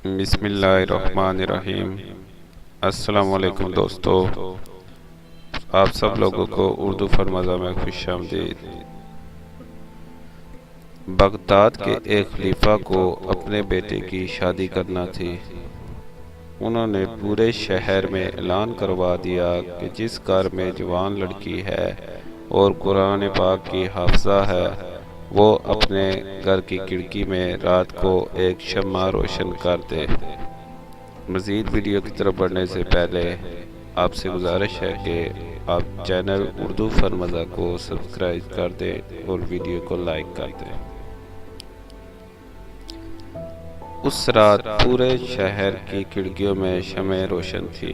بسم اللہ الرحمن الرحیم۔ السلام علیکم دوستو، آپ سب لوگوں کو اردو فرمازہ میں خوش آمدید۔ بغداد کے ایک خلیفہ کو اپنے بیٹے کی شادی کرنا تھی۔ انہوں نے پورے شہر میں اعلان کروا دیا کہ جس گھر میں جوان لڑکی ہے اور قرآن پاک کی حافظہ ہے وہ اپنے گھر کی کھڑکی میں رات کو ایک شمع روشن کر دے۔ مزید ویڈیو کی طرف بڑھنے سے پہلے آپ سے گزارش ہے کہ آپ چینل اردو فرمازہ کو سبسکرائب کر دیں اور ویڈیو کو لائک کر دیں۔ اس رات پورے شہر کی کھڑکیوں میں شمعیں روشن تھی۔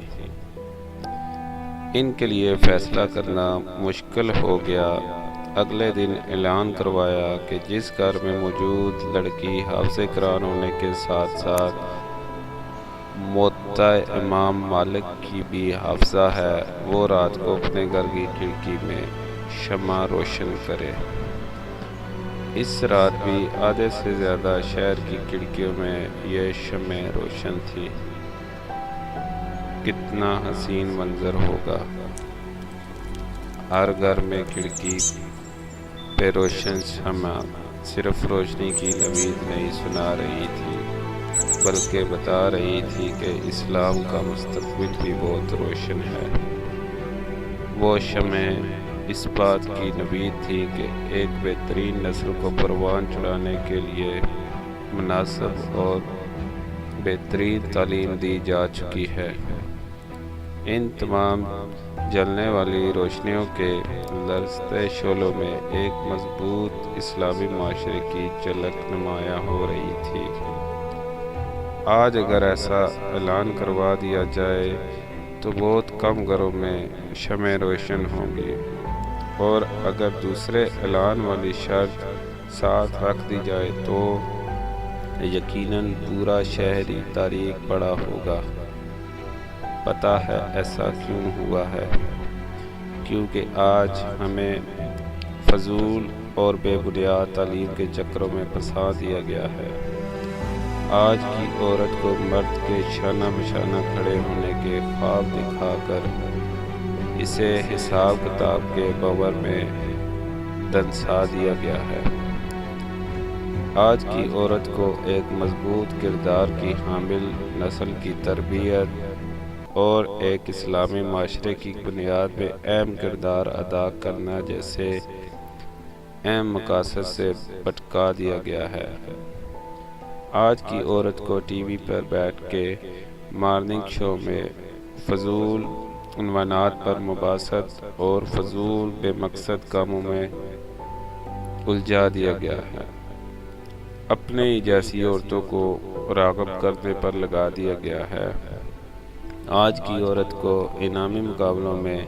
ان کے لیے فیصلہ کرنا مشکل ہو گیا۔ اگلے دن اعلان کروایا کہ جس گھر میں موجود لڑکی حافظ قرآن ہونے کے ساتھ ساتھ موطا امام مالک کی بھی حافظہ ہے وہ رات کو اپنے گھر کی کھڑکی میں شمع روشن کرے۔ اس رات بھی آدھے سے زیادہ شہر کی کھڑکیوں میں یہ شمعیں روشن تھی۔ کتنا حسین منظر ہوگا۔ ہر گھر میں کھڑکی پہ روشن شمع صرف روشنی کی نوید نہیں سنا رہی تھی بلکہ بتا رہی تھی کہ اسلام کا مستقبل بھی بہت روشن ہے۔ وہ شمعیں اس بات کی نوید تھی کہ ایک بہترین نسل کو پروان چڑھانے کے لیے مناسب اور بہترین تعلیم دی جا چکی ہے۔ ان تمام جلنے والی روشنیوں کے لرزتے شعلوں میں ایک مضبوط اسلامی معاشرے کی جھلک نمایاں ہو رہی تھی۔ آج اگر ایسا اعلان کروا دیا جائے تو بہت کم گھروں میں شمعیں روشن ہوں گی، اور اگر دوسرے اعلان والی شرط ساتھ رکھ دی جائے تو یقیناً پورا شہر ہی تاریک پڑا ہوگا۔ پتہ ہے ایسا کیوں ہوا ہے؟ کیونکہ آج ہمیں فضول اور بے بنیاد تعلیم کے چکروں میں پھنسا دیا گیا ہے۔ آج کی عورت کو مرد کے شانہ بشانہ کھڑے ہونے کے خواب دکھا کر اسے حساب کتاب کے بھنور میں دنسا دیا گیا ہے۔ آج کی عورت کو ایک مضبوط کردار کی حامل نسل کی تربیت اور ایک اسلامی معاشرے کی بنیاد میں اہم کردار ادا کرنا جیسے اہم مقاصد سے بھٹکا دیا گیا ہے۔ آج کی عورت کو ٹی وی پر بیٹھ کے مارننگ شو میں فضول عنوانات پر مباحثت اور فضول بے مقصد کاموں میں الجھا دیا گیا ہے۔ اپنے ہی جیسی عورتوں کو راغب کرنے پر لگا دیا گیا ہے۔ آج کی عورت کو انعامی مقابلوں میں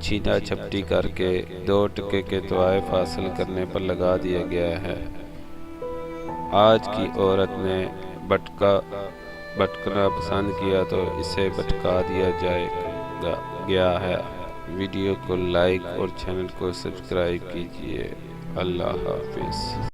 چھینا چھپٹی کر کے 2 ٹکے کے تحائف حاصل کرنے پر لگا دیا گیا ہے۔ آج کی عورت نے بھٹکنا پسند کیا تو اسے بھٹکا دیا گیا ہے۔ ویڈیو کو لائک اور چینل کو سبسکرائب کیجیے۔ اللہ حافظ۔